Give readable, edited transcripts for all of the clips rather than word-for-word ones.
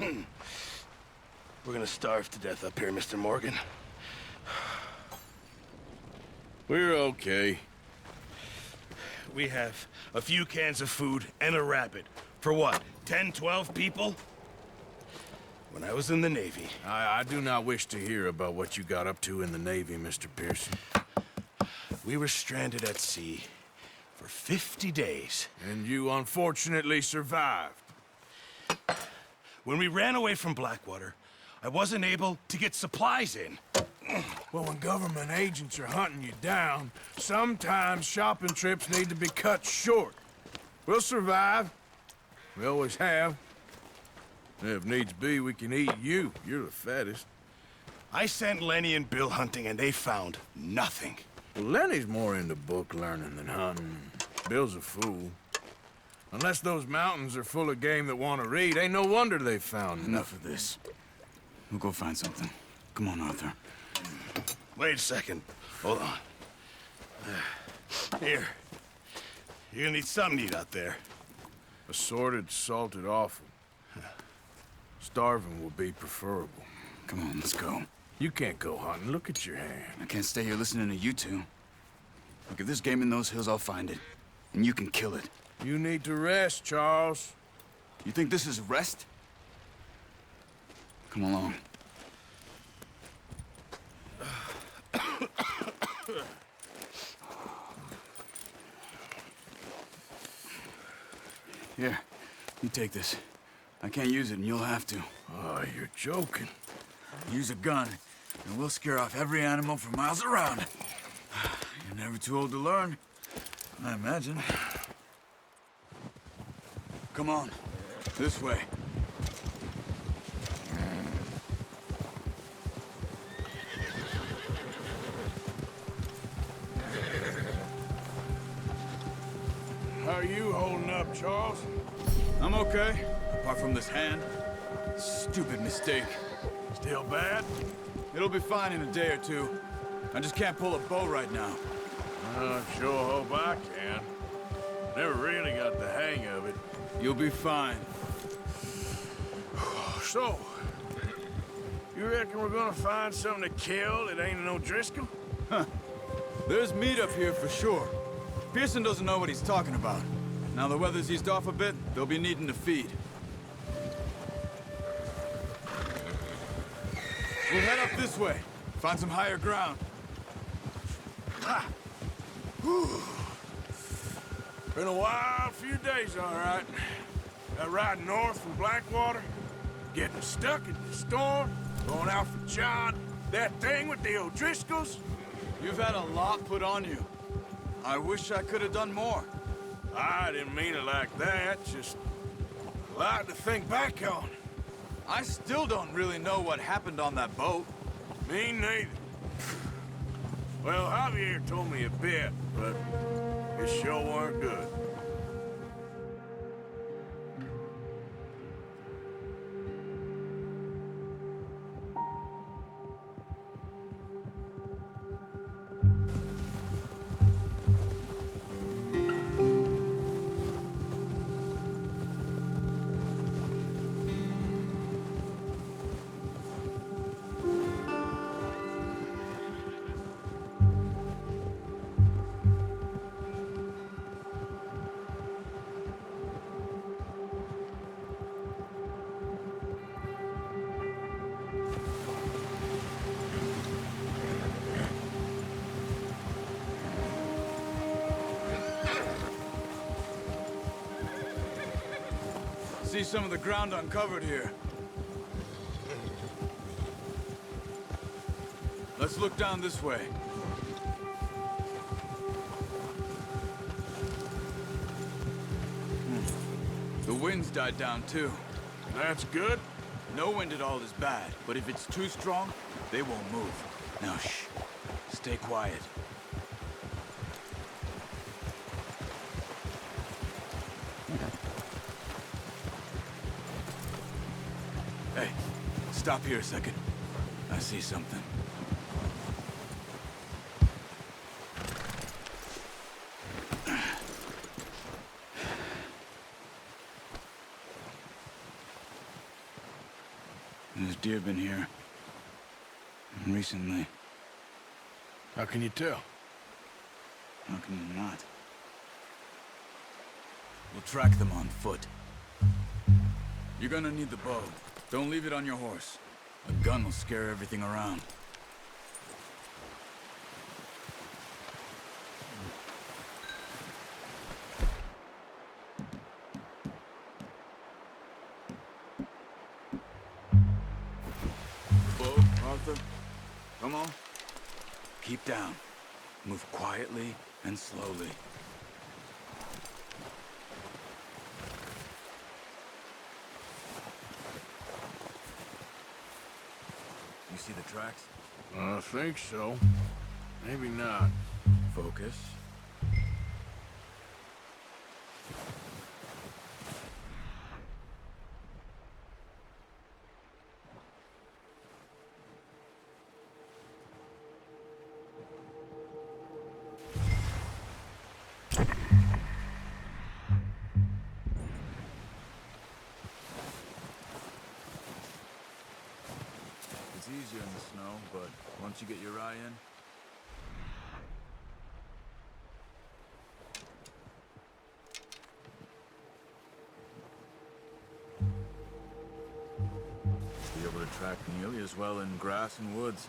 We're gonna starve to death up here, Mr. Morgan. We're okay. We have a few cans of food and a rabbit. For what, 10, 12 people? When I was in the Navy... I do not wish to hear about what you got up to in the Navy, Mr. Pearson. We were stranded at sea for 50 days. And you unfortunately survived. When we ran away from Blackwater, I wasn't able to get supplies in. Well, when government agents are hunting you down, sometimes shopping trips need to be cut short. We'll survive. We always have. If needs be, we can eat you. You're the fattest. I sent Lenny and Bill hunting, and they found nothing. Well, Lenny's more into book learning than hunting. Bill's a fool. Unless those mountains are full of game that want to read, ain't no wonder they found Enough of this. We'll go find something. Come on, Arthur. Wait a second. Hold on. Here. You're gonna need something to eat out there. Assorted, salted offal. Starving will be preferable. Come on, let's go. You can't go hunting. Look at your hand. I can't stay here listening to you two. Look, if there's game in those hills, I'll find it. And you can kill it. You need to rest, Charles. You think this is rest? Come along. Here, you take this. I can't use it, and you'll have to. Oh, you're joking. Use a gun, and we'll scare off every animal for miles around. You're never too old to learn, I imagine. Come on, this way. How are you holding up, Charles? I'm okay, apart from this hand. Stupid mistake. Still bad? It'll be fine in a day or two. I just can't pull a bow right now. I sure hope I can. Never really got the hang of it. You'll be fine. So, you reckon we're gonna find something to kill that ain't no Driscoll? Huh. There's meat up here for sure. Pearson doesn't know what he's talking about. Now the weather's eased off a bit, they'll be needing to feed. We'll head up this way. Find some higher ground. Ha! Whew. Been a wild few days, all right. That ride north from Blackwater, getting stuck in the storm, going out for John, that thing with the O'Driscolls. You've had a lot put on you. I wish I could have done more. I didn't mean it like that, just a lot to think back on. I still don't really know what happened on that boat. Me neither. Well, Javier told me a bit, but it sure weren't good. See some of the ground uncovered here. Let's look down this way. The wind's died down too. That's good. No wind at all is bad, but if it's too strong, they won't move. Now shh, stay quiet. Hey, stop here a second. I see something. There's deer been here. Recently. How can you tell? How can you not? We'll track them on foot. You're gonna need the bow. Don't leave it on your horse. A gun will scare everything around. Bow, Arthur. Come on. Keep down. Move quietly and slowly. You see the tracks? I think so. Maybe not. Focus. It's easier in the snow, but once you get your eye in, be able to track nearly as well in grass and woods.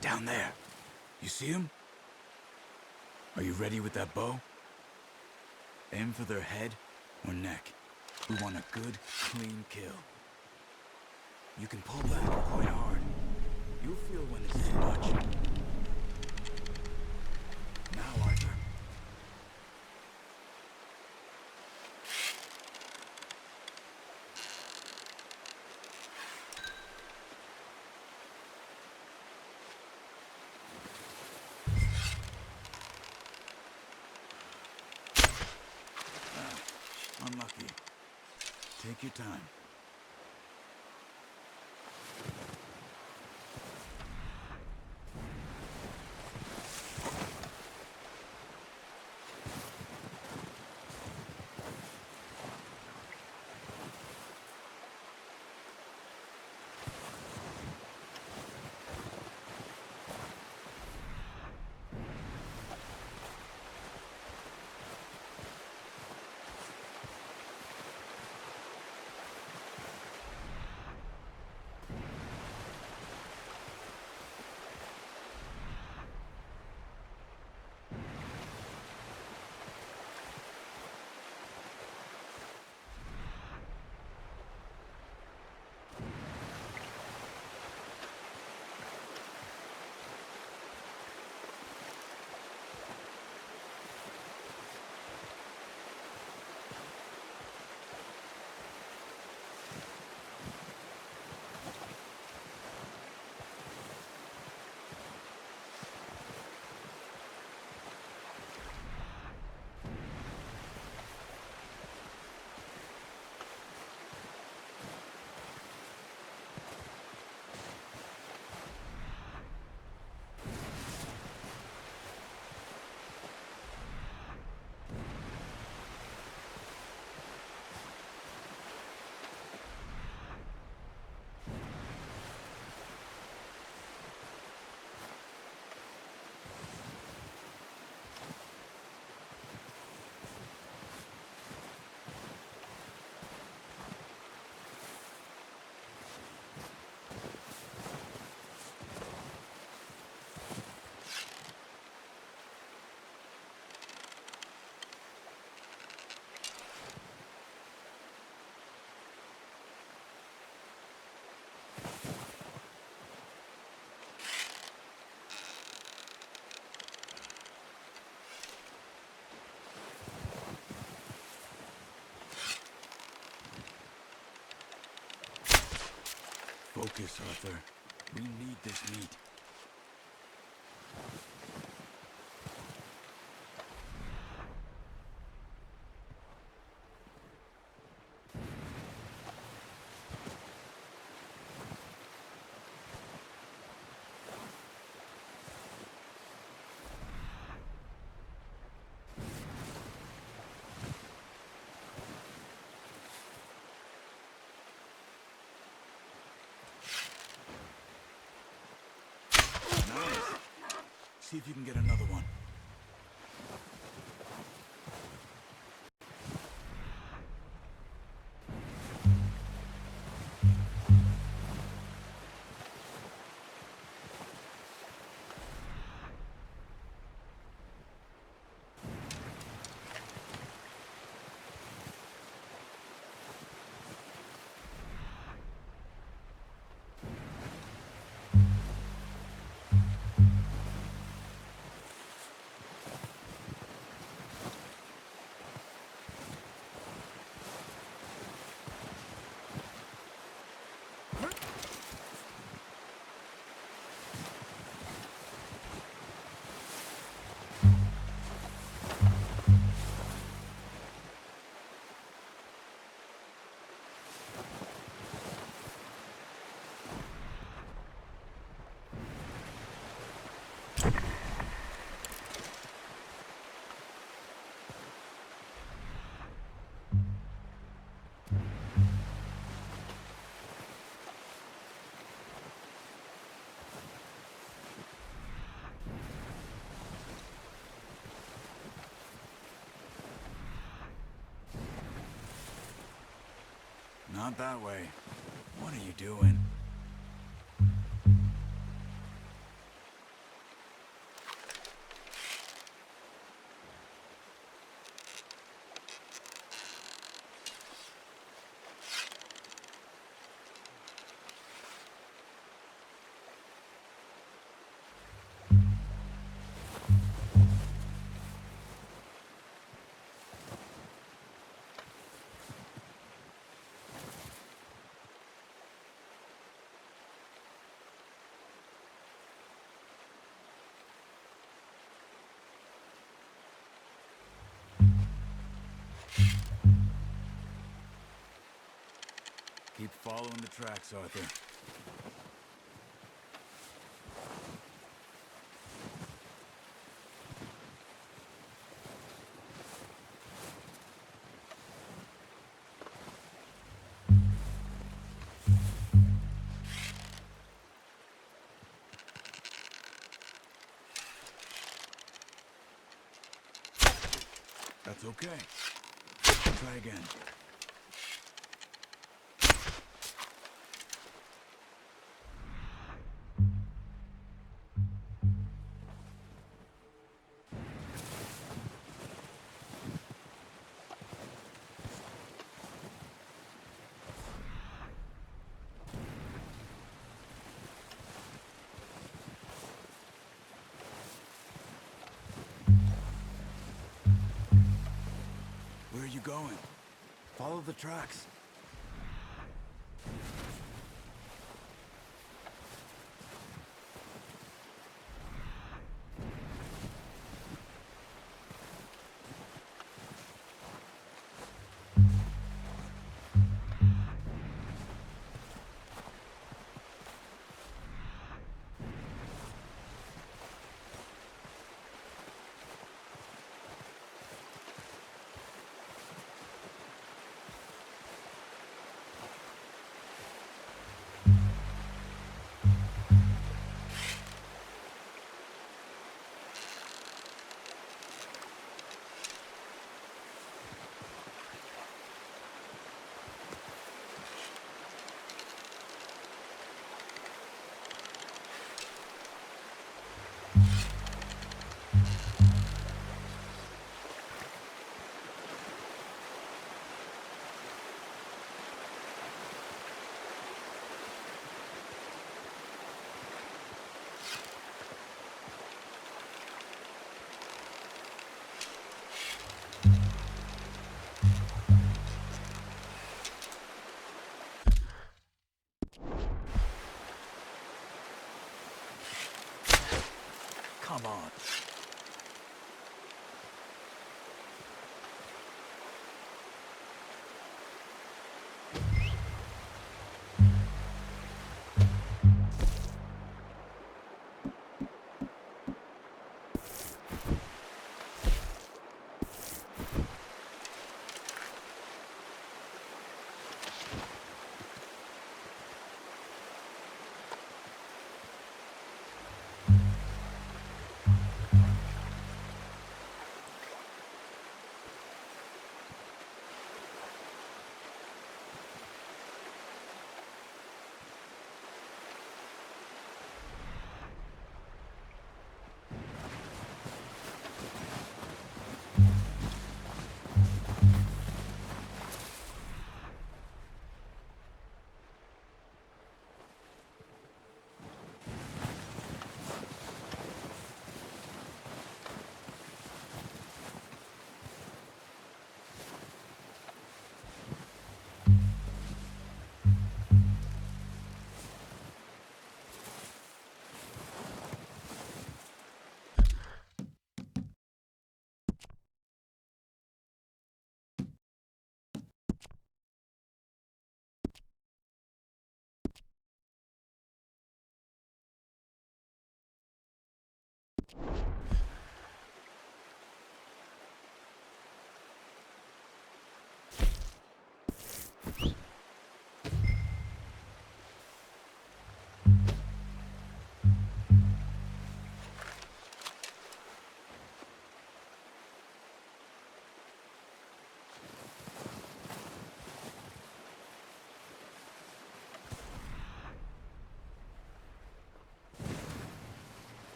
Down there. You see him? Are you ready with that bow? Aim for their head or neck. We want a good, clean kill. You can pull back quite hard. You'll feel when it's too much. Now, Arthur. Unlucky. Take your time. Focus, Arthur. We need this meat. Nice. See if you can get another one. Not that way. What are you doing? Keep following the tracks, Arthur. That's okay. Try again. Where are you going? Follow the tracks.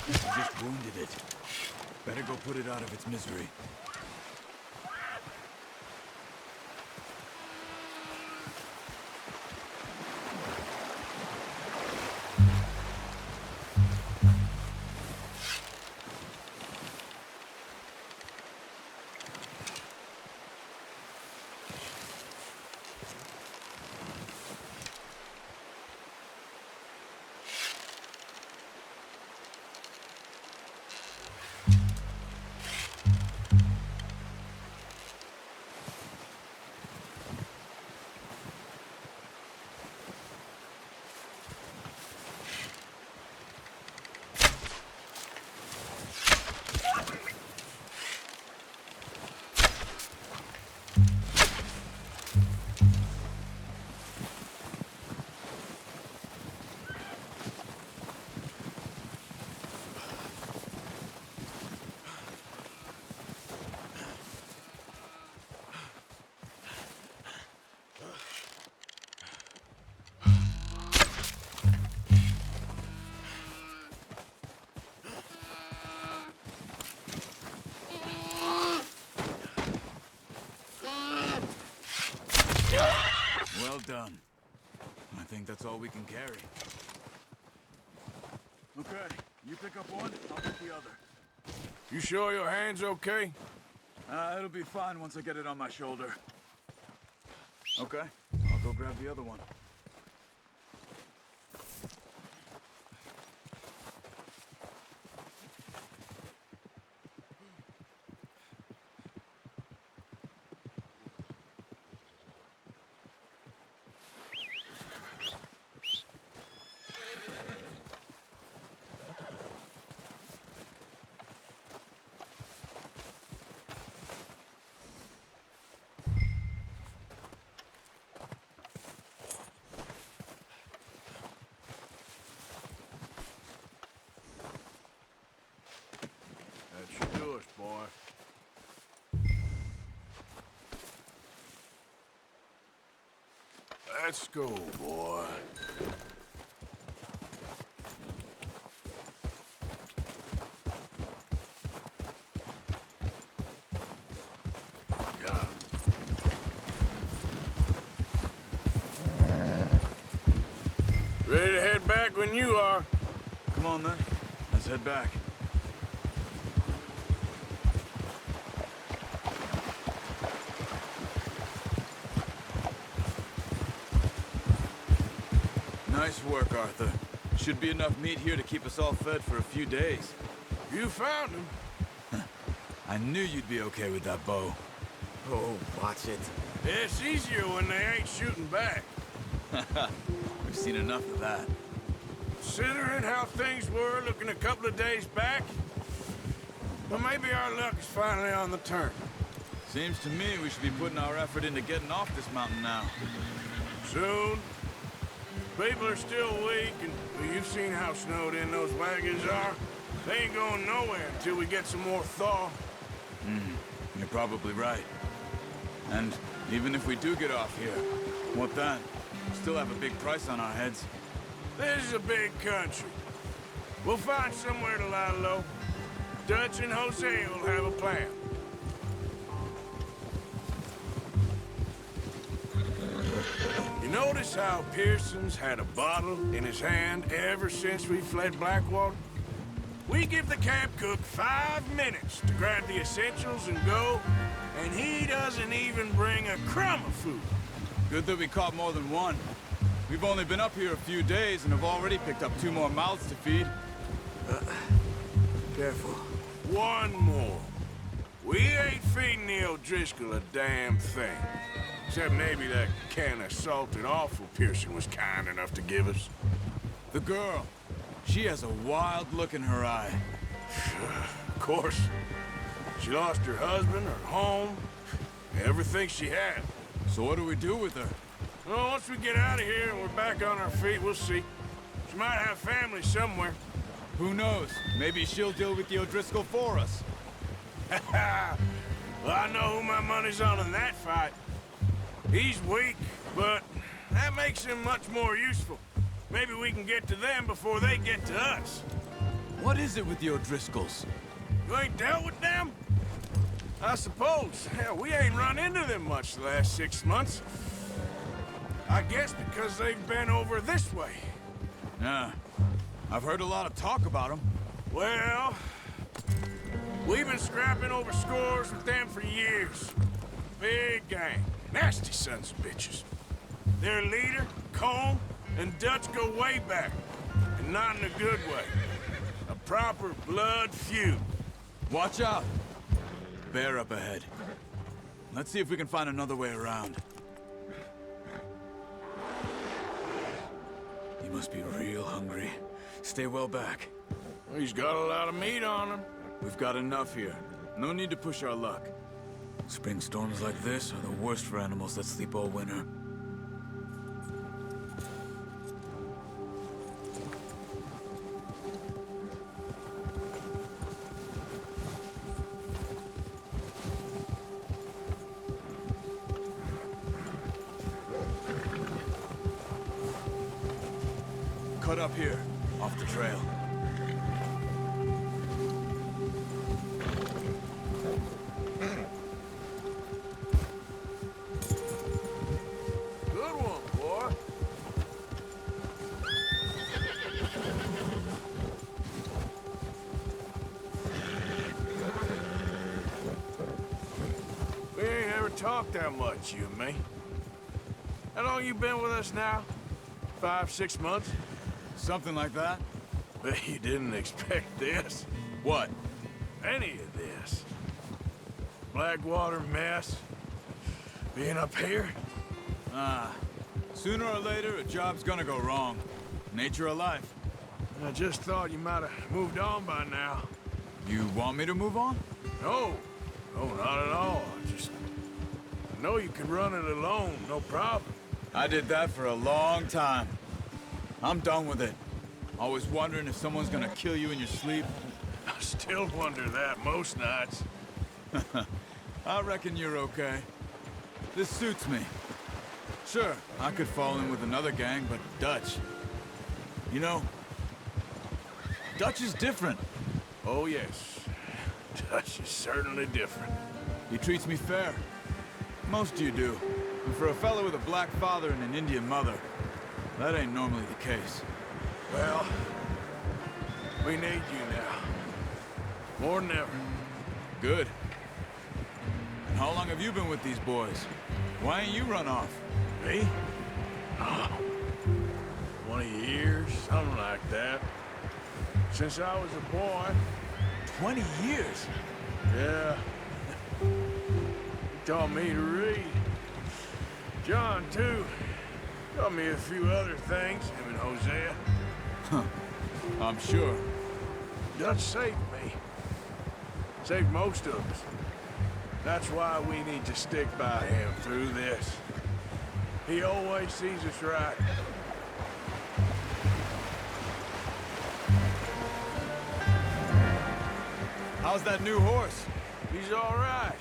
You just wounded it. Better go put it out of its misery. Well done. I think that's all we can carry. Okay, you pick up one, I'll pick the other. You sure your hand's okay? It'll be fine once I get it on my shoulder. Okay, I'll go grab the other one. That should do us, boy. Let's go, boy. Yeah. Ready to head back when you are. Come on then, let's head back. Nice work, Arthur. Should be enough meat here to keep us all fed for a few days. You found him. I knew you'd be okay with that bow. Oh, watch it. It's easier when they ain't shooting back. We've seen enough of that. Considering how things were looking a couple of days back, well, maybe our luck is finally on the turn. Seems to me we should be putting our effort into getting off this mountain now. Soon. People are still weak, and well, you've seen how snowed in those wagons are. They ain't going nowhere until we get some more thaw. You're probably right. And even if we do get off here, what then? We still have a big price on our heads. This is a big country. We'll find somewhere to lie low. Dutch and Jose will have a plan. You notice how Pearson's had a bottle in his hand ever since we fled Blackwater? We give the camp cook 5 minutes to grab the essentials and go, and he doesn't even bring a crumb of food. Good that we caught more than one. We've only been up here a few days and have already picked up 2 more mouths to feed. Careful. One more. We ain't feeding the O'Driscoll a damn thing. Except maybe that can of salted offal Pearson was kind enough to give us. The girl. She has a wild look in her eye. Of course. She lost her husband, her home, everything she had. So what do we do with her? Well, once we get out of here and we're back on our feet, we'll see. She might have family somewhere. Who knows? Maybe she'll deal with the O'Driscoll for us. Well, I know who my money's on in that fight. He's weak, but that makes him much more useful. Maybe we can get to them before they get to us. What is it with the O'Driscolls? You ain't dealt with them? I suppose. Hell, we ain't run into them much the last 6 months. I guess because they've been over this way. Yeah. I've heard a lot of talk about them. Well, we've been scrapping over scores with them for years. Big gang. Nasty sons of bitches. Their leader, Colm, and Dutch go way back. And not in a good way. A proper blood feud. Watch out! Bear up ahead. Let's see if we can find another way around. You must be real hungry. Stay well back. He's got a lot of meat on him. We've got enough here. No need to push our luck. Spring storms like this are the worst for animals that sleep all winter. Cut up here, off the trail. Good one, boy. We ain't ever talked that much, you and me. How long you been with us now? 5, 6 months? Something like that? Bet you didn't expect this. What? Any of this. Blackwater mess. Being up here. Sooner or later, a job's gonna go wrong. Nature of life. I just thought you might have moved on by now. You want me to move on? No. No, not at all. I know you can run it alone, no problem. I did that for a long time. I'm done with it. Always wondering if someone's gonna kill you in your sleep. I still wonder that most nights. I reckon you're okay. This suits me. Sure, I could fall in with another gang, but Dutch... You know, Dutch is different. Oh, yes. Dutch is certainly different. He treats me fair. Most of you do. And for a fellow with a black father and an Indian mother, that ain't normally the case. Well, we need you now. More than ever. Good. And how long have you been with these boys? Why ain't you run off? Me? Oh, 20 years, something like that. Since I was a boy. 20 years? Yeah. taught me to read. John, too. Taught me a few other things, him and Hosea. I'm sure. Dutch saved me. Saved most of us. That's why we need to stick by him through this. He always sees us right. How's that new horse? He's all right.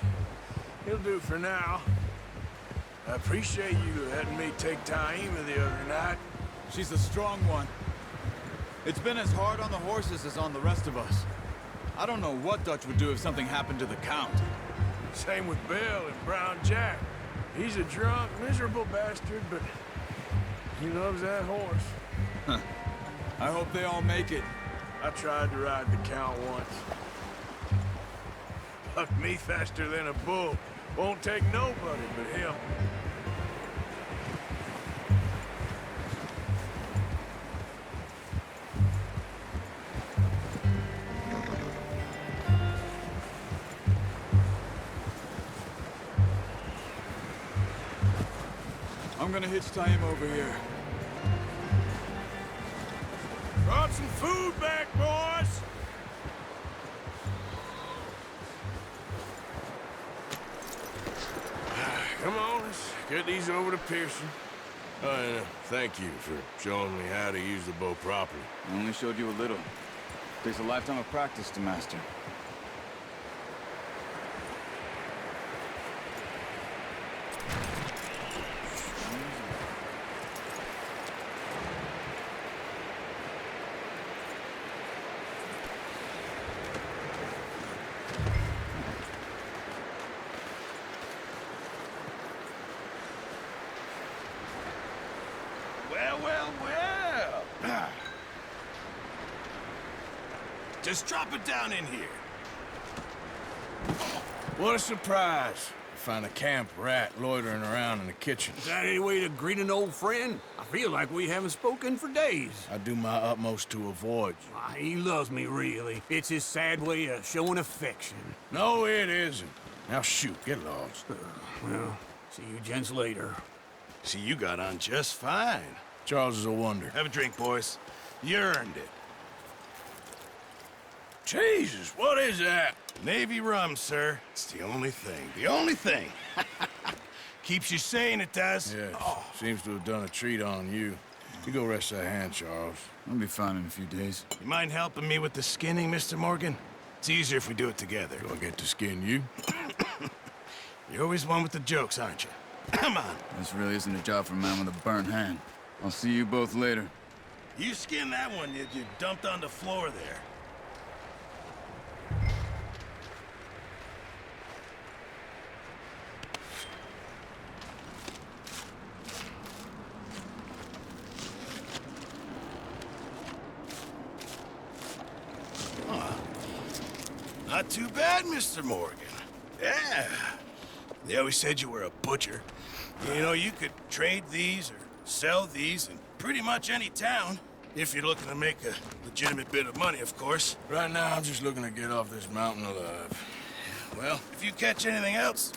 He'll do for now. I appreciate you letting me take Taima the other night. She's a strong one. It's been as hard on the horses as on the rest of us. I don't know what Dutch would do if something happened to the Count. Same with Bill and Brown Jack. He's a drunk, miserable bastard, but he loves that horse. I hope they all make it. I tried to ride the Count once. Bucked me faster than a bull. Won't take nobody but him. I'm gonna hitch Taima over here. Brought some food back, boys! Come on, let's get these over to Pearson. And thank you for showing me how to use the bow properly. I only showed you a little. Takes a lifetime of practice to master. Well. Just drop it down in here. What a surprise. Find a camp rat loitering around in the kitchen. Is that any way to greet an old friend? I feel like we haven't spoken for days. I do my utmost to avoid you. Why, he loves me, really. It's his sad way of showing affection. No, it isn't. Now shoot, get lost. Well, see you gents later. See, you got on just fine. Charles is a wonder. Have a drink, boys. You earned it. Jesus, what is that? Navy rum, sir. It's the only thing. The only thing. Keeps you sane, it does. Yeah, seems to have done a treat on you. You go rest that hand, Charles. I'll be fine in a few days. You mind helping me with the skinning, Mr. Morgan? It's easier if we do it together. Do I get to skin you? You're always one with the jokes, aren't you? Come on. This really isn't a job for a man with a burnt hand. I'll see you both later. You skin that one you dumped on the floor there. Not too bad, Mr. Morgan. Yeah. They always said you were a butcher. You know, you could trade these or sell these in pretty much any town. If you're looking to make a legitimate bit of money, of course. Right now, I'm just looking to get off this mountain alive. Well, if you catch anything else,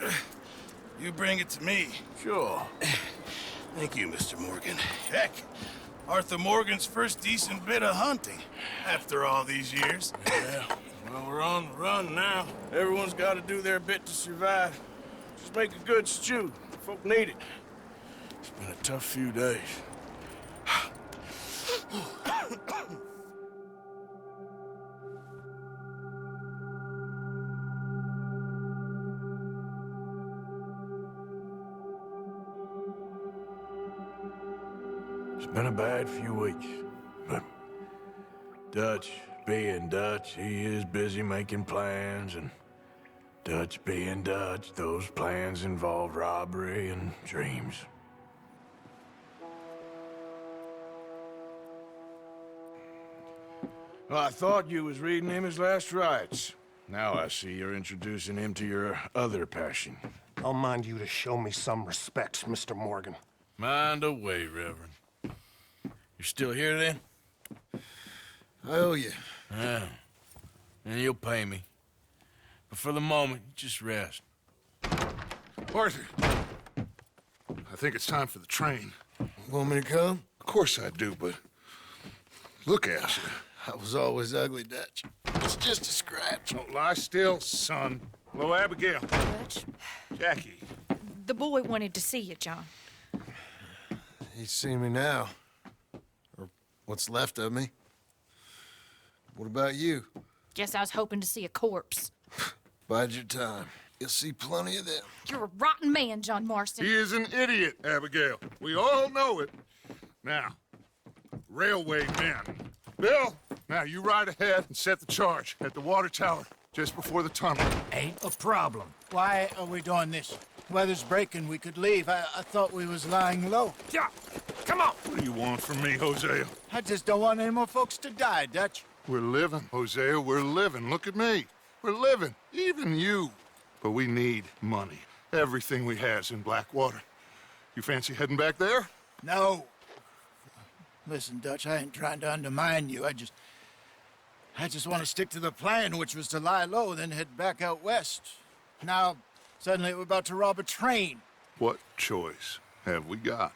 you bring it to me. Sure. Thank you, Mr. Morgan. Heck, Arthur Morgan's first decent bit of hunting after all these years. Yeah. Well, we're on the run now. Everyone's got to do their bit to survive. Just make a good stew. Folk need it. It's been a tough few days. It's been a bad few weeks, but Dutch being Dutch, he is busy making plans, and Dutch being Dutch, those plans involve robbery and dreams. Well, I thought you was reading him his last rites. Now I see you're introducing him to your other passion. I'll mind you to show me some respect, Mr. Morgan. Mind away, Reverend. You're still here, then? I owe you. Yeah. And you'll pay me. But for the moment, just rest. Arthur, I think it's time for the train. Want me to come? Of course I do, but look at you. I was always ugly, Dutch. It's just a scratch. Don't lie still, son. Hello, Abigail. Dutch, Jackie. the boy wanted to see you, John. He's seen me now. Or what's left of me. What about you? Guess I was hoping to see a corpse. Bide your time. You'll see plenty of them. You're a rotten man, John Marston. He is an idiot, Abigail. We all know it. Now, railway men. Bill, now you ride ahead and set the charge at the water tower just before the tunnel. Ain't a problem. Why are we doing this? Weather's breaking. We could leave. I thought we was lying low. Yeah, come on. What do you want from me, Hosea? I just don't want any more folks to die, Dutch. We're living, Hosea. We're living. Look at me. We're living. Even you. But we need money. Everything we has in Blackwater. You fancy heading back there? No. Listen, Dutch, I ain't trying to undermine you. I just want to stick to the plan, which was to lie low, then head back out west. Now, suddenly we're about to rob a train. What choice have we got?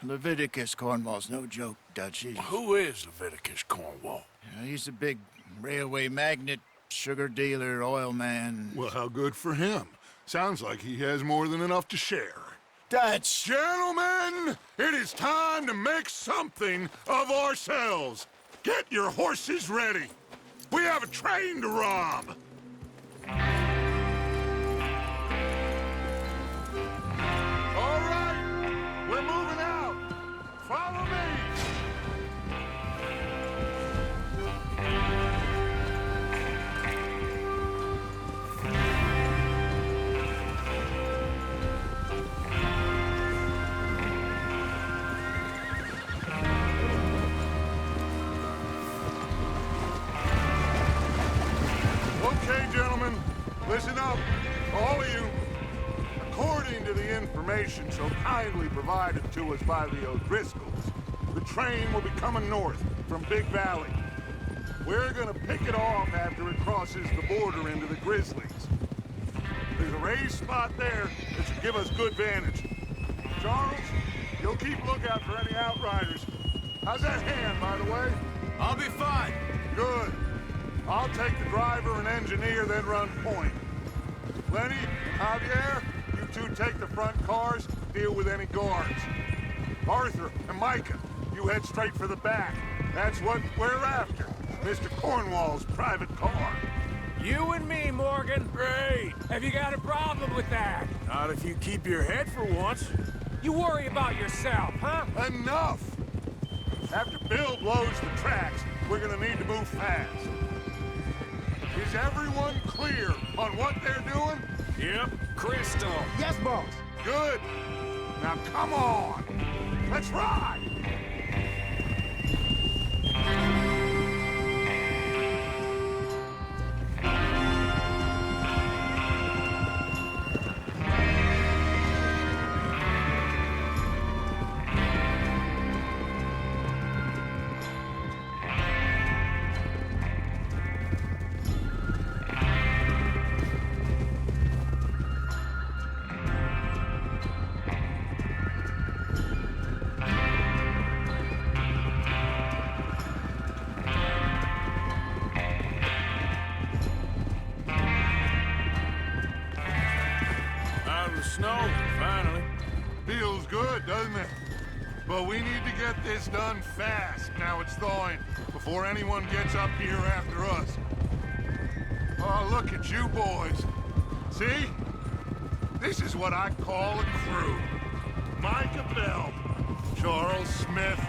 Leviticus Cornwall's no joke, Dutch. Who is Leviticus Cornwall? He's a big railway magnate, sugar dealer, oil man. Well, how good for him. Sounds like he has more than enough to share. Dutch! Gentlemen, it is time to make something of ourselves. Get your horses ready. We have a train to rob. All right, we're moving out. Follow me. Okay, gentlemen, listen up, all of you. According to the information so kindly provided to us by the O'Driscolls, the train will be coming north from Big Valley. We're gonna pick it off after it crosses the border into the Grizzlies. There's a raised spot there that should give us good vantage. Charles, you'll keep lookout for any outriders. How's that hand, by the way? I'll be fine. Good. I'll take the driver and engineer, then run point. Lenny, Javier, you two take the front cars, deal with any guards. Arthur and Micah, you head straight for the back. That's what we're after. Mr. Cornwall's private car. You and me, Morgan. Great. Have you got a problem with that? Not if you keep your head for once. You worry about yourself, huh? Enough! After Bill blows the tracks, we're gonna need to move fast. Is everyone clear on what they're doing? Yep. Crystal. Yes, boss. Good. Now come on. Let's ride. Snow, finally. Feels good, doesn't it? But we need to get this done fast, now it's thawing, before anyone gets up here after us. Oh, look at you boys. See? This is what I call a crew. Micah Bell, Charles Smith,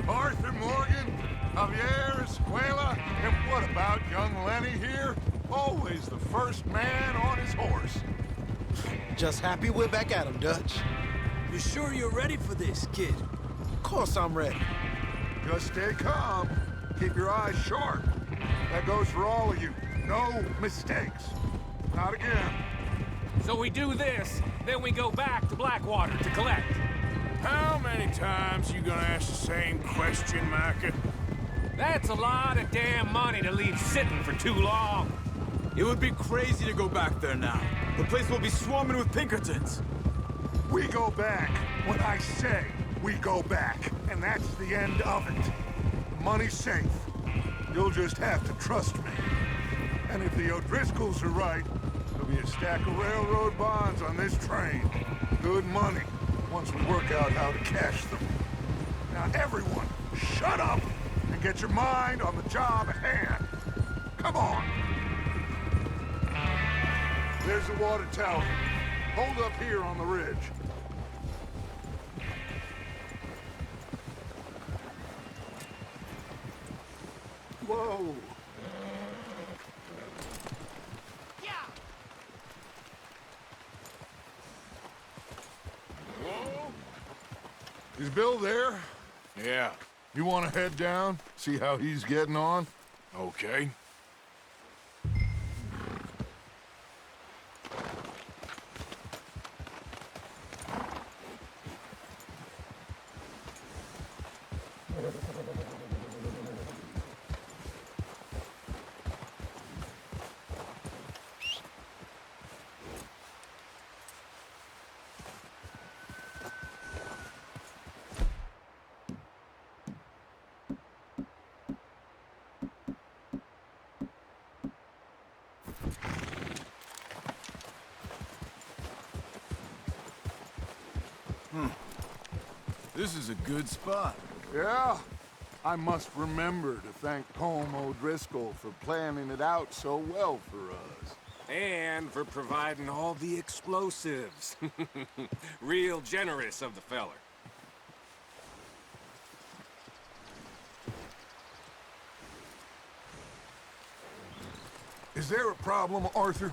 Arthur Morgan, Javier Escuela, and what about young Lenny here? Always the first man on his horse. Just happy we're back at him, Dutch. You sure you're ready for this, kid? Of course I'm ready. Just stay calm. Keep your eyes sharp. That goes for all of you. No mistakes. Not again. So we do this, then we go back to Blackwater to collect. How many times you gonna ask the same question, Micah? That's a lot of damn money to leave sitting for too long. It would be crazy to go back there now. The place will be swarming with Pinkertons. We go back when I say we go back, and that's the end of it. The money's safe. You'll just have to trust me. And if the O'Driscolls are right, there'll be a stack of railroad bonds on this train. Good money, once we work out how to cash them. Now everyone, shut up and get your mind on the job at hand. Come on. There's the water tower. Hold up here on the ridge. Whoa. Whoa. Is Bill there? Yeah. You want to head down? See how he's getting on? Okay. This is a good spot. Yeah. I must remember to thank Colm O'Driscoll for planning it out so well for us. And for providing all the explosives. Real generous of the feller. Is there a problem, Arthur?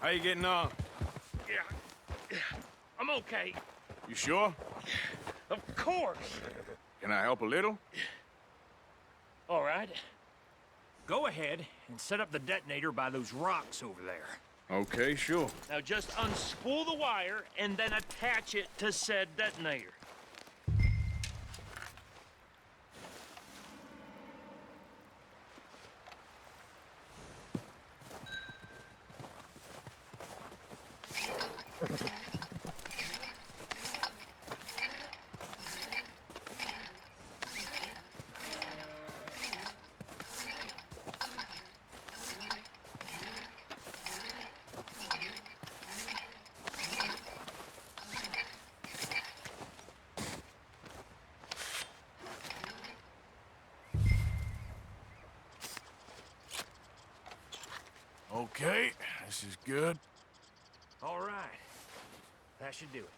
How you getting on? Yeah, I'm okay. You sure? Of course. Can I help a little? All right. Go ahead and set up the detonator by those rocks over there. Okay, sure. Now just unspool the wire and then attach it to said detonator. Okay, this is good. All right. That should do it.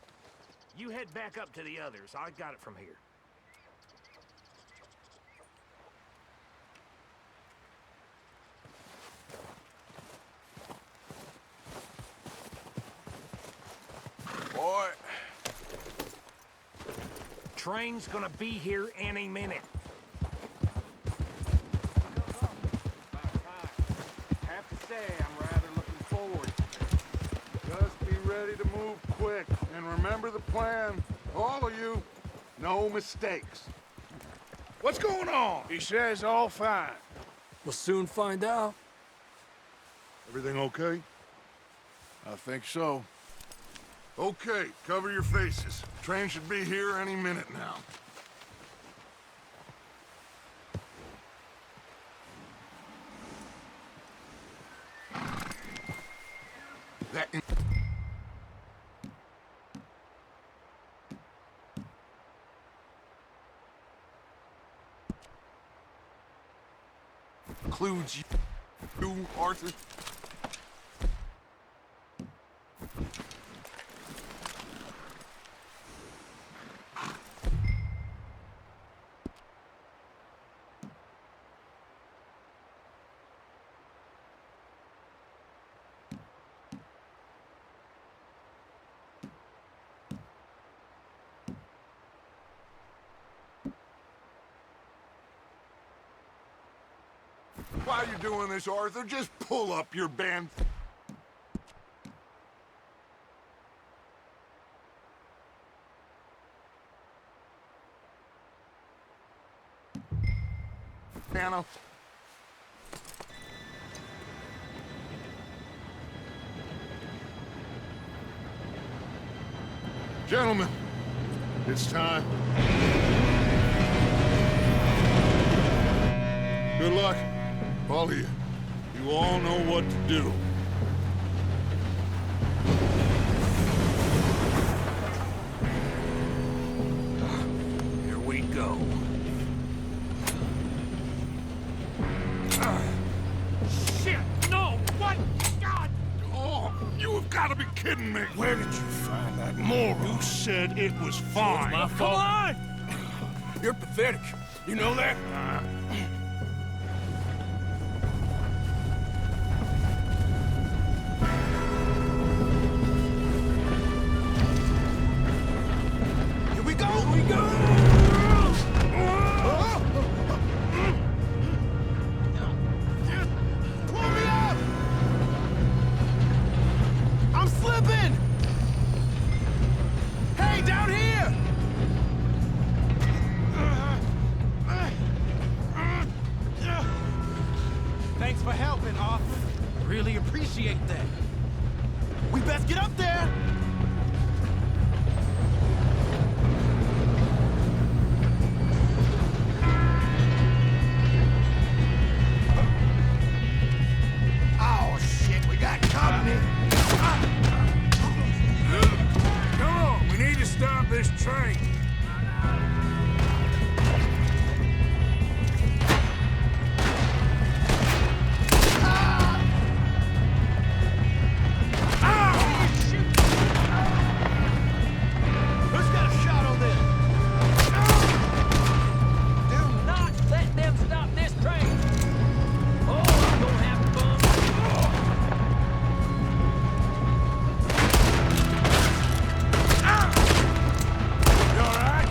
You head back up to the others. I got it from here. Boy. Train's gonna be here any minute. Have to say, I'm rather looking forward. Just be ready to move quick. And remember the plan. All of you, no mistakes. What's going on? He says all fine. We'll soon find out. Everything okay? I think so. Okay, cover your faces. Train should be here any minute now. That includes you, Arthur. Why how you're doing this, Arthur. Just pull up your band. Piano. Gentlemen, it's time. Good luck, all of you. You all know what to do. Here we go. Shit! No! What? God! Oh, you have got to be kidding me. Where did you find that moron? You said it was fine. My fault. Come on! You're pathetic. You know that? Here we go! Here we go! Pull me up! I'm slipping! Hey, down here! Thanks for helping, Arthur. Really appreciate that. We best get up there! Oh, shit, we got company. Come on, we need to stop this train. Who's got a shot on this? Do not let them stop this train! Oh, I'm gonna have fun! You all right?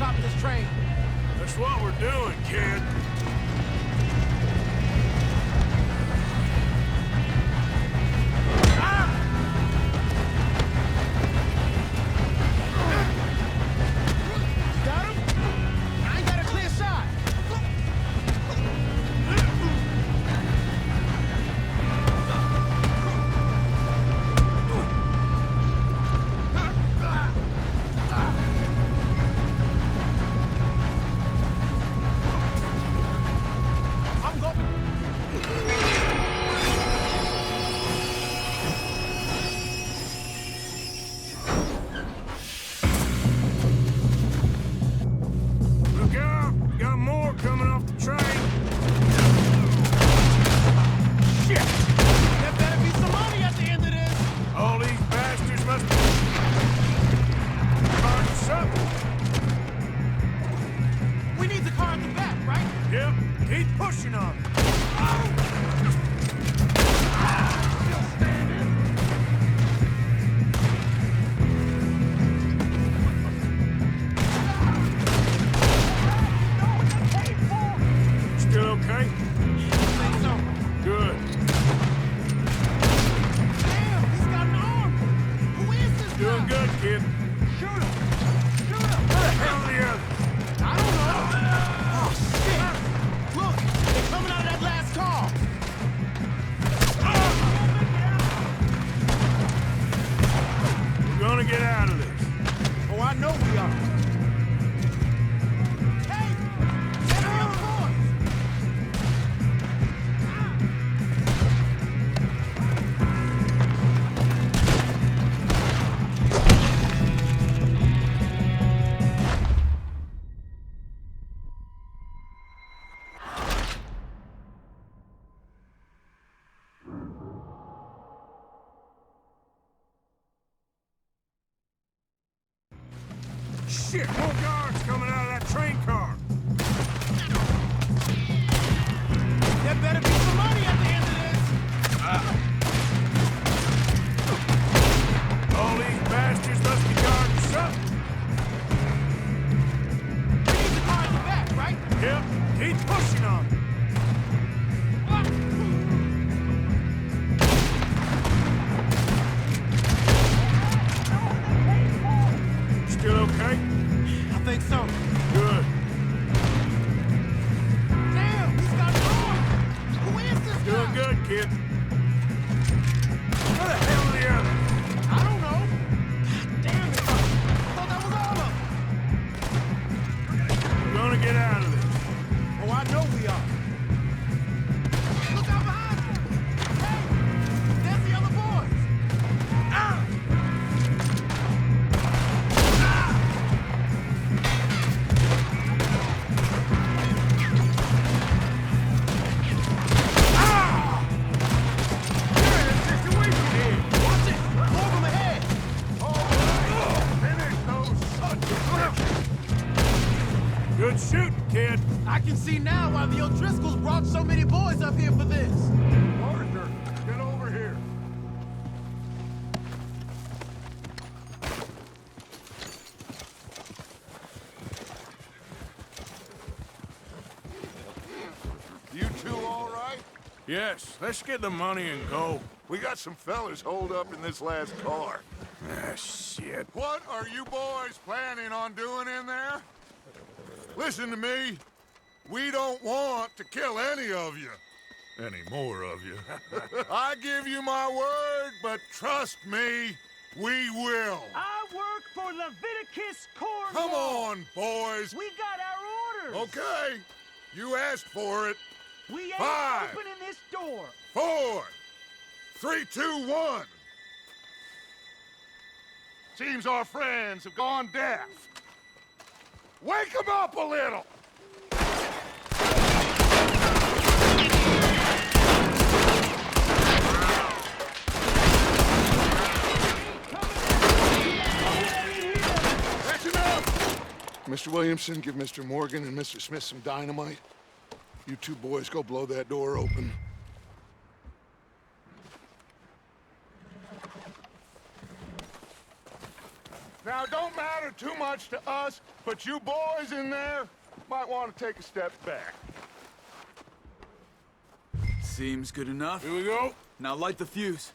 top of this train. That's what we're doing, kid. Got him? I ain't got a clear shot. I'm going. Look out! We got more coming off the train. Shit! There better be some money at the end of this. All these bastards must be starting something. We need the car at the back, right? Yep, keep pushing on it. Still okay? Think so. Good. Damn, he's got an arm. Who is this Doing guy? good, kid. Shoot him. Shoot him. Where the hell are the others? I don't know. Oh, shit. Look, they're coming out of that last car. We're gonna get out of this. Oh, I know we are. Hey, get the other boys. Shit, more guards coming out of that train car. There better be some money at the end of this. All these bastards must be guarding something. We need the car at the back, right? Yep, keep pushing on it. Still okay? I think so. Good. Damn, he's got an arm. Who is this guy? Doing good, kid. Where the hell are the others? I don't know. Damn it. I thought that was all of them. We're gonna get out of this. Oh, I know we are. Look out behind you. Hey, there's the other boys. Watch it. More of them ahead. Good shooting, kid. I can see now why the O'Driscolls brought so many boys up here for this. Arthur, get over here. You two all right? Yes, let's get the money and go. We got some fellas holed up in this last car. Ah, shit. What are you boys planning on doing in there? Listen to me. We don't want to kill any of you. Any more of you? I give you my word, but trust me, we will. I work for Leviticus Cornwall. Come on, boys. We got our orders. Okay, you asked for it. We ain't 5, opening this door. 4, 3, 2, 1. Seems our friends have gone deaf. Wake them up a little. That's enough! Mr. Williamson, give Mr. Morgan and Mr. Smith some dynamite. You two boys go blow that door open. Now it don't matter too much to us, but you boys in there might want to take a step back. Seems good enough. Here we go. Now light the fuse.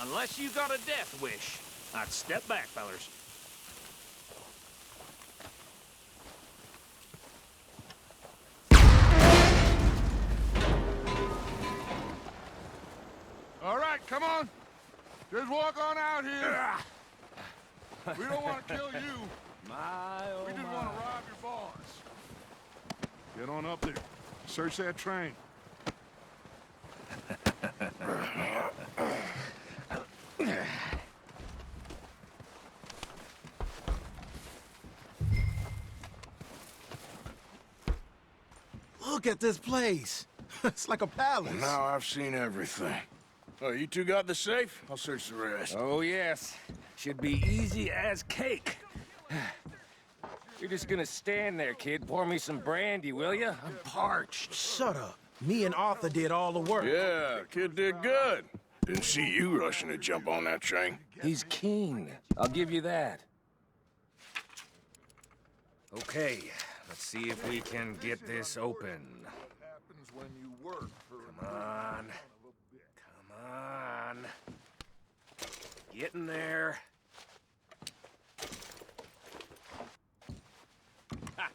Unless you got a death wish, I'd step back, fellers. All right, come on. Just walk on out here. We don't want to kill you. We just want to rob your boss. Get on up there. Search that train. Look at this place. It's like a palace. Now I've seen everything. Oh, you two got the safe? I'll search the rest. Oh, yes. Should be easy as cake. You're just gonna stand there, kid. Pour me some brandy, will you? I'm parched. Shut up. Me and Arthur did all the work. Yeah, kid did good. Didn't see you rushing to jump on that train. He's keen. I'll give you that. Okay, let's see if we can get this open. Happens when you work for Come on. Come on. Get in there. Ha.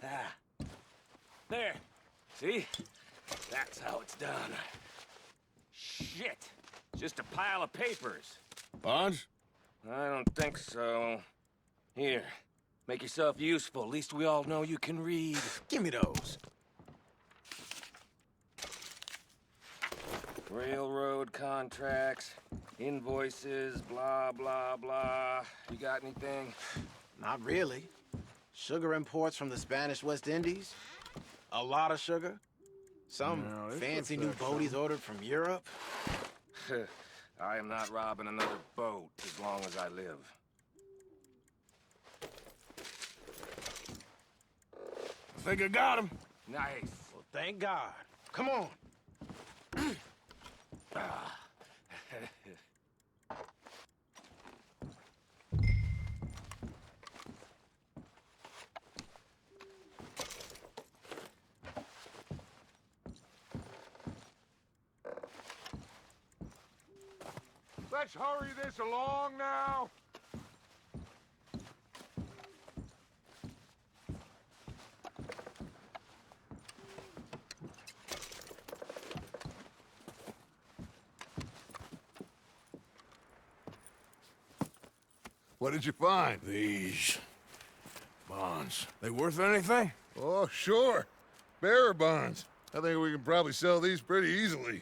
Ah. There. See? That's how it's done. Shit. Just a pile of papers. Bonds? I don't think so. Here. Make yourself useful. At least we all know you can read. Give me those. Railroad contracts, invoices, blah, blah, blah. You got anything? Not really. Sugar imports from the Spanish West Indies. A lot of sugar. Some fancy new boat he's ordered from Europe. I am not robbing another boat as long as I live. I think I got him. Nice. Well, thank God. Come on. Let's hurry this along now. What did you find? These bonds. They worth anything? Oh, sure. Bearer bonds. I think we can probably sell these pretty easily.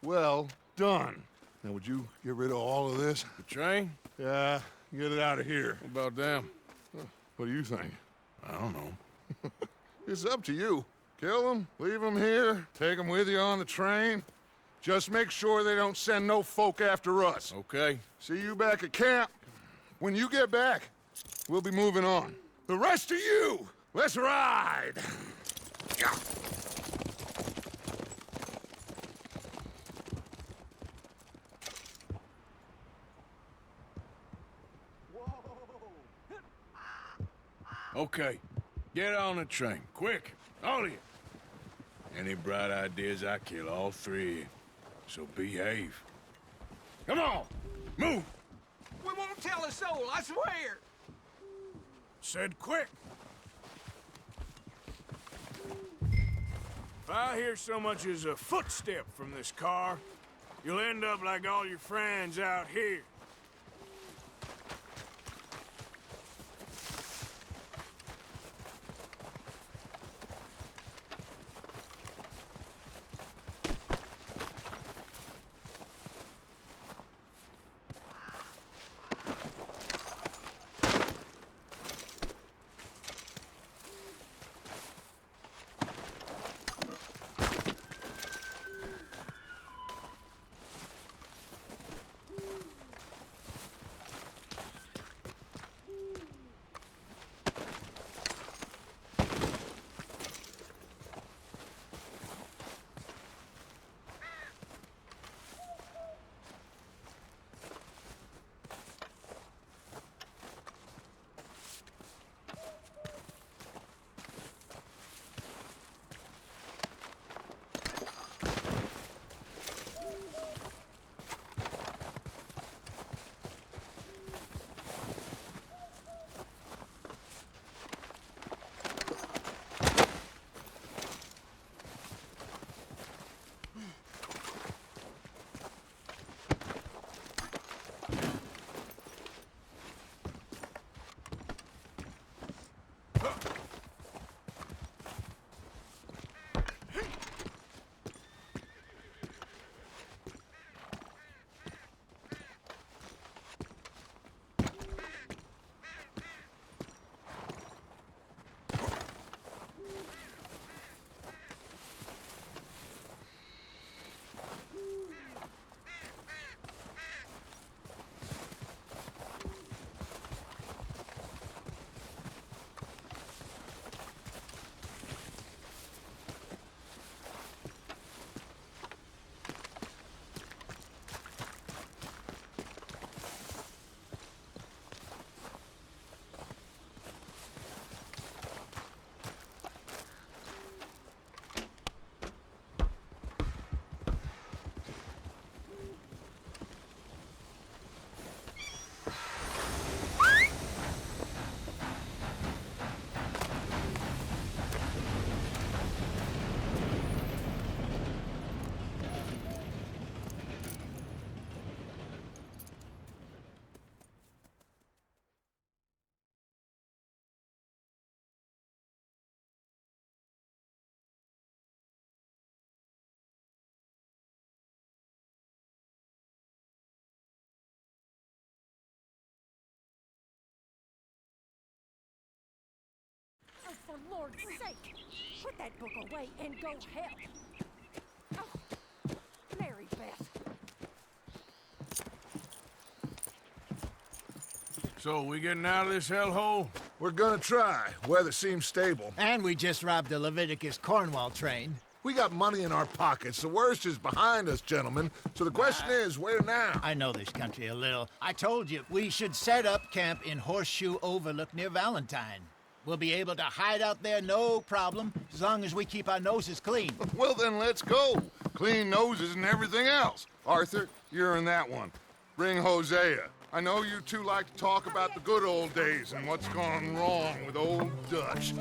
Well done. Now, would you get rid of all of this? The train? Yeah, get it out of here. What about them? What do you think? I don't know. It's up to you. Kill them, leave them here, take them with you on the train. Just make sure they don't send no folk after us. Okay. See you back at camp. When you get back, we'll be moving on. The rest of you, let's ride! Okay. Get on the train. Quick. All of you. Any bright ideas, I kill all three of you. So behave. Come on! Move! We won't tell a soul, I swear. Said quick! If I hear so much as a footstep from this car, you'll end up like all your friends out here. For Lord's sake, put that book away and go help. Oh, Mary Beth. So, we getting out of this hellhole? We're gonna try. Weather seems stable. And we just robbed a Leviticus Cornwall train. We got money in our pockets. The worst is behind us, gentlemen. So the question is, where now? I know this country a little. I told you, we should set up camp in Horseshoe Overlook near Valentine. We'll be able to hide out there, no problem, as long as we keep our noses clean. Well, then let's go. Clean noses and everything else. Arthur, you're in that one. Bring Hosea. I know you two like to talk about the good old days and what's gone wrong with old Dutch.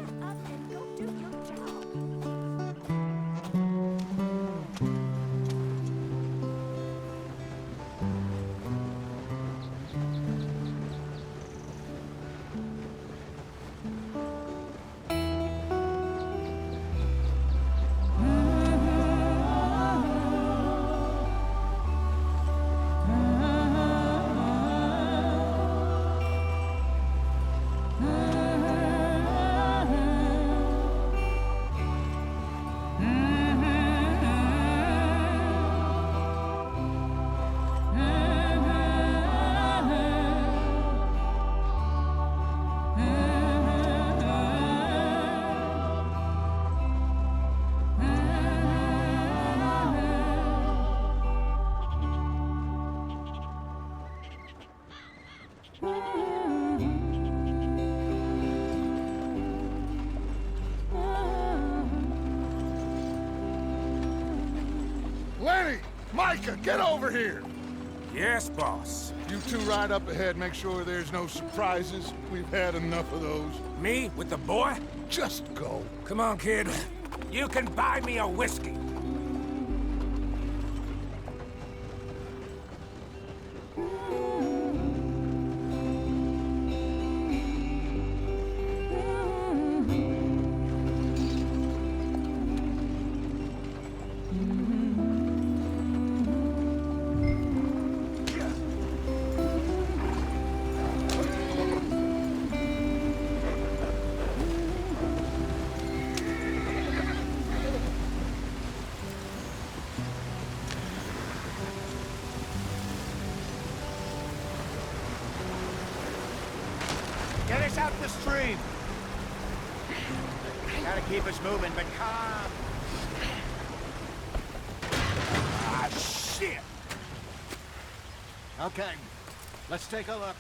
Lenny! Micah, get over here! Yes, boss. You two ride up ahead, make sure there's no surprises. We've had enough of those. Me with the boy? Just go. Come on, kid. You can buy me a whiskey. Get us out the stream. Gotta keep us moving, but calm. Ah, shit! Okay, let's take a look.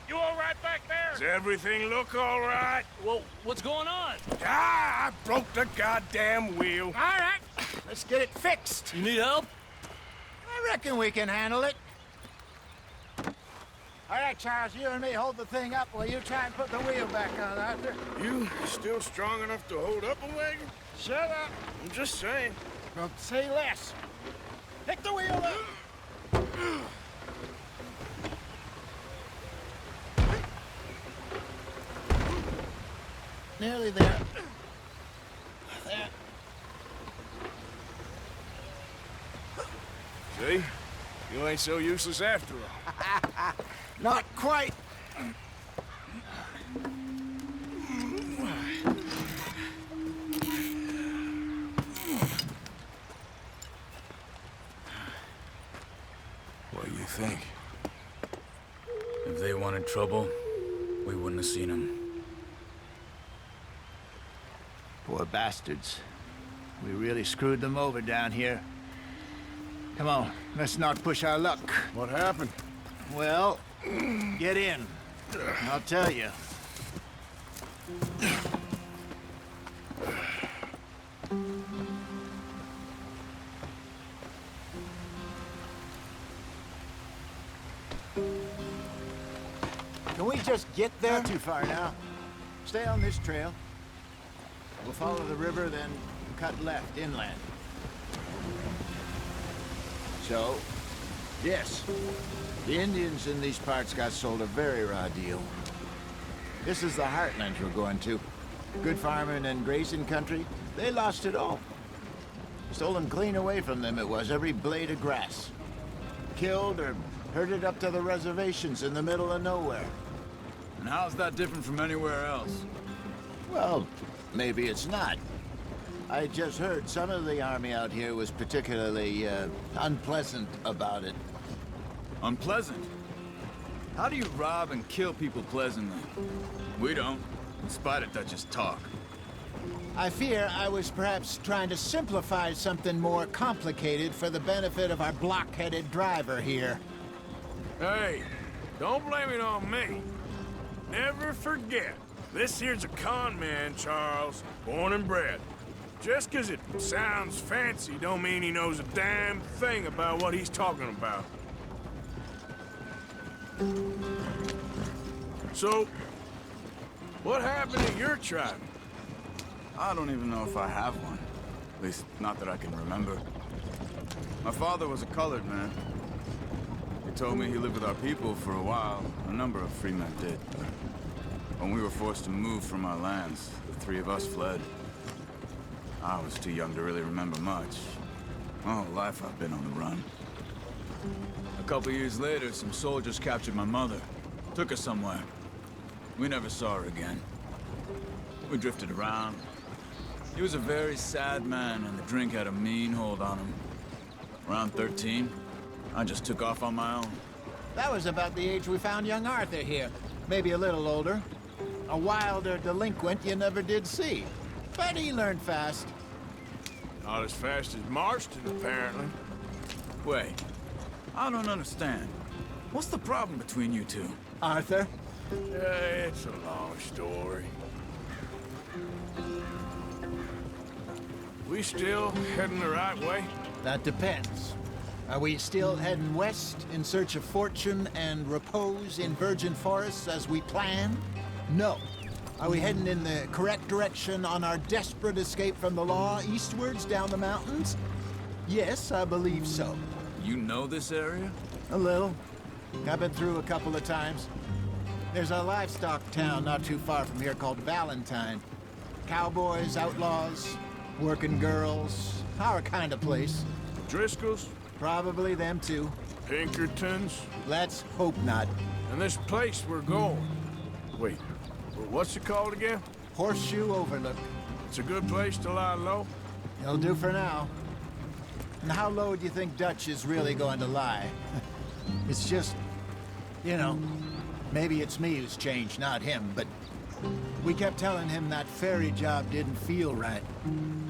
You all right back there? Does everything look all right? Well, what's going on? Ah, I broke the goddamn wheel. All right, let's get it fixed. You need help? I reckon we can handle it. All right, Charles, you and me hold the thing up while you try and put the wheel back on, Arthur. You still strong enough to hold up a wagon? Shut up. I'm just saying. Well, say less. Pick the wheel up. Nearly there. There. See? You ain't so useless after all. Not quite. What do you think? If they wanted trouble, we wouldn't have seen them. Poor bastards. We really screwed them over down here. Come on, let's not push our luck. What happened? Well, get in. I'll tell you. Can we just get there? Not too far now. Stay on this trail. We'll follow the river, then cut left inland. So, yes, the Indians in these parts got sold a very raw deal. This is the heartland we're going to. Good farming and grazing country, they lost it all. Stolen clean away from them it was, every blade of grass. Killed or herded up to the reservations in the middle of nowhere. And how's that different from anywhere else? Well, maybe it's not. I just heard some of the army out here was particularly, unpleasant about it. Unpleasant? How do you rob and kill people pleasantly? We don't, in spite of Dutch's talk. I fear I was perhaps trying to simplify something more complicated for the benefit of our block-headed driver here. Hey, don't blame it on me. Never forget, this here's a con man, Charles, born and bred. Just 'cause it sounds fancy don't mean he knows a damn thing about what he's talking about. So, what happened to your tribe? I don't even know if I have one. At least, not that I can remember. My father was a colored man. He told me he lived with our people for a while. A number of free men did. But when we were forced to move from our lands, the three of us fled. I was too young to really remember much. My whole life I've been on the run. A couple years later, some soldiers captured my mother. Took her somewhere. We never saw her again. We drifted around. He was a very sad man, and the drink had a mean hold on him. Around 13, I just took off on my own. That was about the age we found young Arthur here. Maybe a little older. A wilder delinquent you never did see. But he learned fast. Not as fast as Marston, apparently. Wait, I don't understand. What's the problem between you two? Arthur? It's a long story. We still heading the right way? That depends. Are we still heading west in search of fortune and repose in virgin forests as we planned? No. Are we heading in the correct direction on our desperate escape from the law eastwards down the mountains? Yes, I believe so. You know this area? A little. I've been through a couple of times. There's a livestock town not too far from here called Valentine. Cowboys, outlaws, working girls, our kind of place. Driscoll's? Probably them too. Pinkertons? Let's hope not. And this place we're going. Wait, what's it called again? Horseshoe Overlook. It's a good place to lie low? It'll do for now. And how low do you think Dutch is really going to lie? It's just, you know, maybe it's me who's changed, not him, but we kept telling him that ferry job didn't feel right.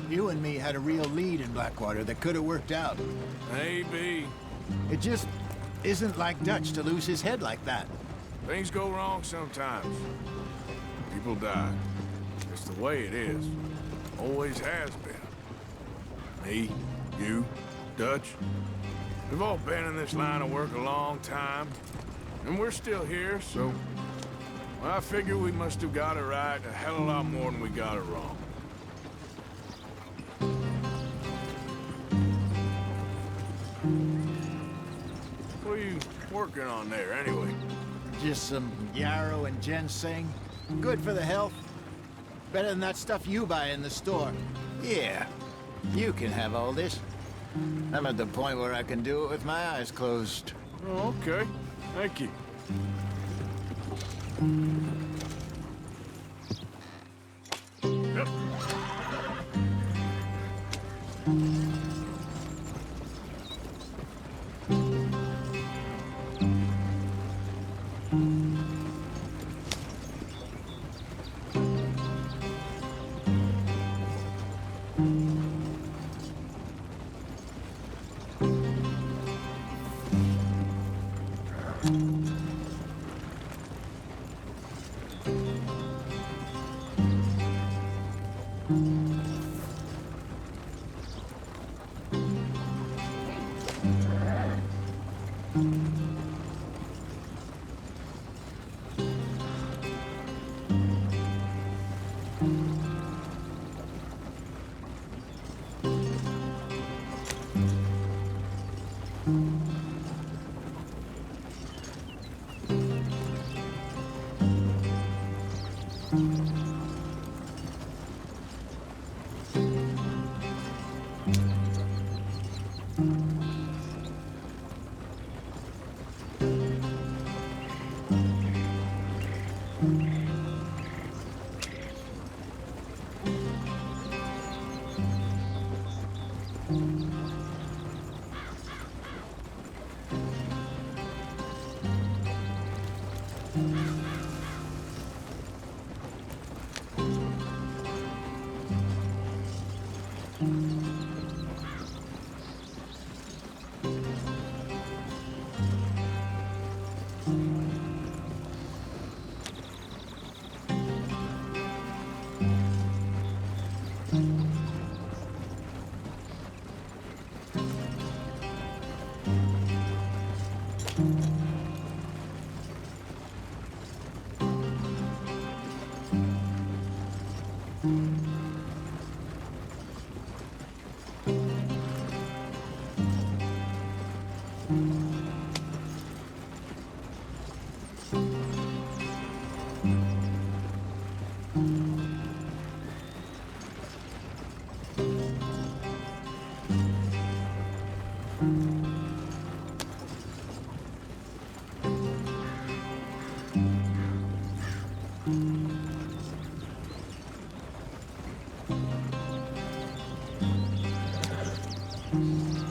You and me had a real lead in Blackwater that could have worked out. Maybe. It just isn't like Dutch to lose his head like that. Things go wrong sometimes. People die. It's the way it is. Always has been. Me, you, Dutch. We've all been in this line of work a long time. And we're still here, so... well, I figure we must have got it right a hell of a lot more than we got it wrong. What are you working on there, anyway? Just some yarrow and ginseng. Good for the health. Better than that stuff you buy in the store. Yeah, you can have all this. I'm at the point where I can do it with my eyes closed. Oh, okay. Thank you. Yep.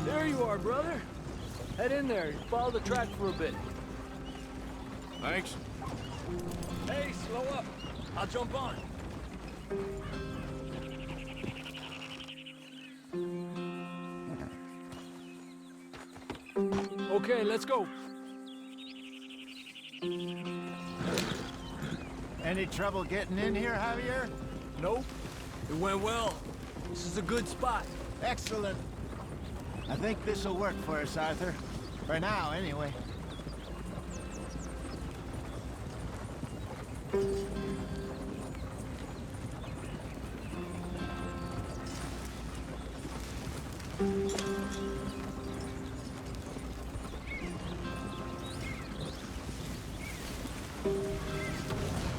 There you are, brother. Head in there. Follow the track for a bit. Thanks. Hey, slow up. I'll jump on. Okay, let's go. Any trouble getting in here, Javier? Nope. It went well. This is a good spot. Excellent. I think this'll work for us, Arthur. For now, anyway.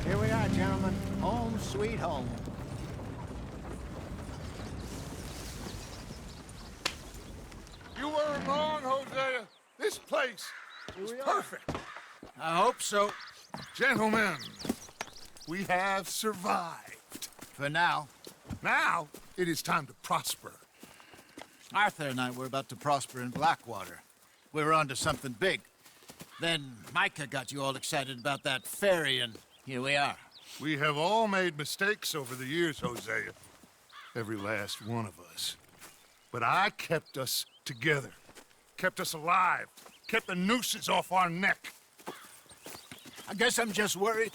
Here we are, gentlemen. Home sweet home. You weren't wrong, Hosea. This place is perfect. I hope so. Gentlemen, we have survived. For now. Now, it is time to prosper. Arthur and I were about to prosper in Blackwater. We were onto something big. Then Micah got you all excited about that ferry, and here we are. We have all made mistakes over the years, Hosea. Every last one of us. But I kept us together. Kept us alive. Kept the nooses off our neck. I guess I'm just worried.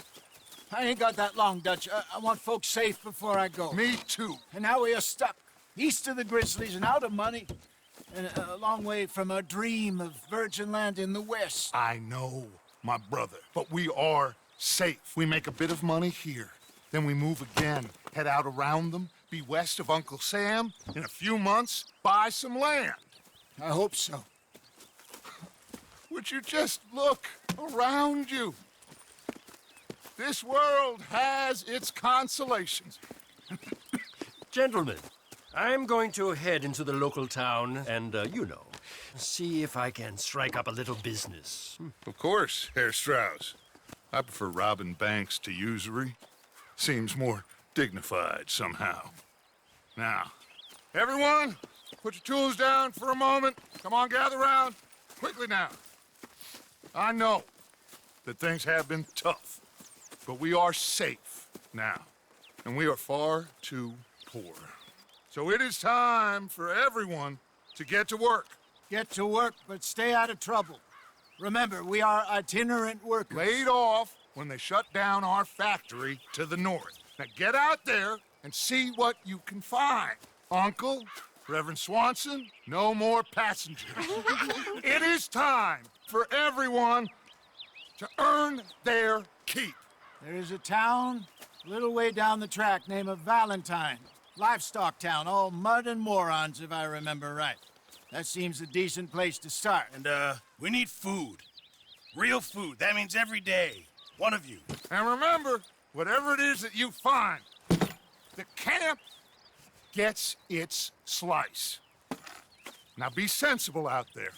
I ain't got that long, Dutch. I want folks safe before I go. Me too. And now we are stuck. East of the Grizzlies and out of money. And a long way from our dream of virgin land in the west. I know, my brother. But we are safe. We make a bit of money here. Then we move again. Head out around them. Be west of Uncle Sam. In a few months, buy some land. I hope so. Would you just look around you? This world has its consolations. Gentlemen, I'm going to head into the local town and, see if I can strike up a little business. Of course, Herr Strauss. I prefer robbing banks to usury. Seems more dignified somehow. Now, everyone, put your tools down for a moment. Come on, gather round. Quickly now. I know that things have been tough, but we are safe now, and we are far too poor. So it is time for everyone to get to work. Get to work, but stay out of trouble. Remember, we are itinerant workers. Laid off when they shut down our factory to the north. Now get out there and see what you can find. Uncle, Reverend Swanson, no more passengers. It is time for everyone to earn their keep. There is a town a little way down the track named Valentine. Livestock town, all mud and morons, if I remember right. That seems a decent place to start. And, we need food. Real food. That means every day. One of you. And remember, whatever it is that you find, the camp gets its slice. Now be sensible out there.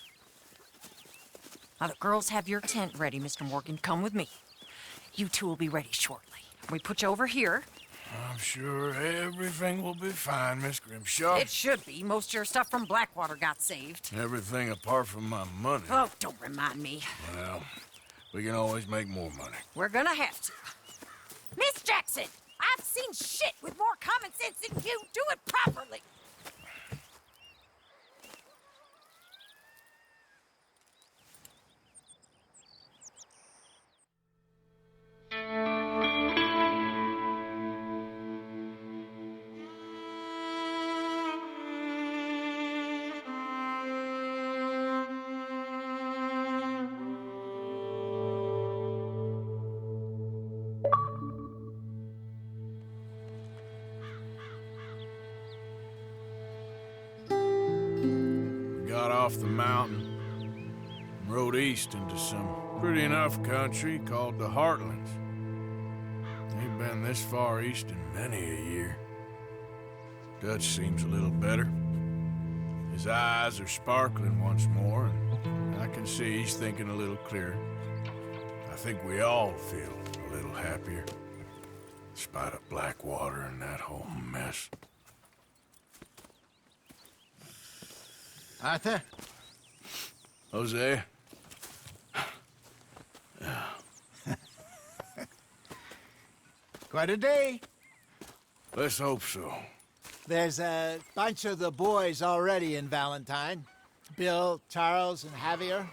Now the girls have your tent ready, Mr. Morgan. Come with me. You two will be ready shortly. We put you over here. I'm sure everything will be fine, Miss Grimshaw. It should be. Most of your stuff from Blackwater got saved. Everything apart from my money. Oh, don't remind me. Well, We can always make more money. We're gonna have to. Miss Jackson, I've seen shit with more common sense than you. Do it properly. Got off the mountain and rode east into some pretty enough country called the Heartlands. Ain't been this far east in many a year. Dutch seems a little better. His eyes are sparkling once more, and I can see he's thinking a little clearer. I think we all feel a little happier, in spite of Blackwater and that whole mess. Arthur? Jose? Quite a day. Let's hope so. There's a bunch of the boys already in Valentine. Bill, Charles, and Javier.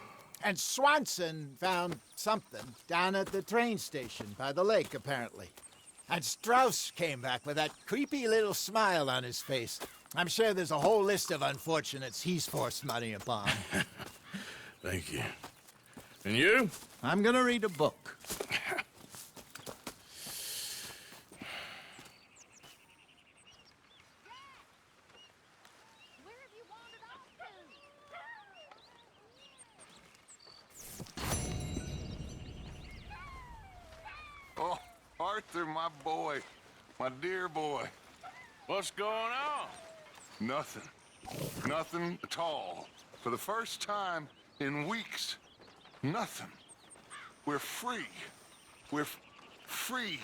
And Swanson found something down at the train station by the lake, apparently. And Strauss came back with that creepy little smile on his face. I'm sure there's a whole list of unfortunates he's forced money upon. Thank you. And you? I'm gonna read a book. Oh, Arthur, my boy. My dear boy. What's going on? Nothing. Nothing at all. For the first time in weeks, nothing. We're free. We're free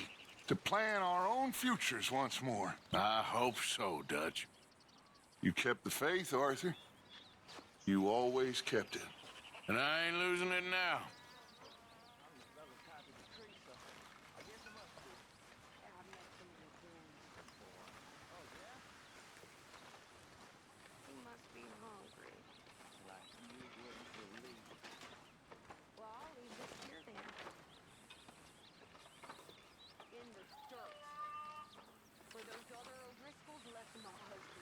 to plan our own futures once more. I hope so, Dutch. You kept the faith, Arthur. You always kept it. And I ain't losing it now. For those other O'Driscolls left them on host.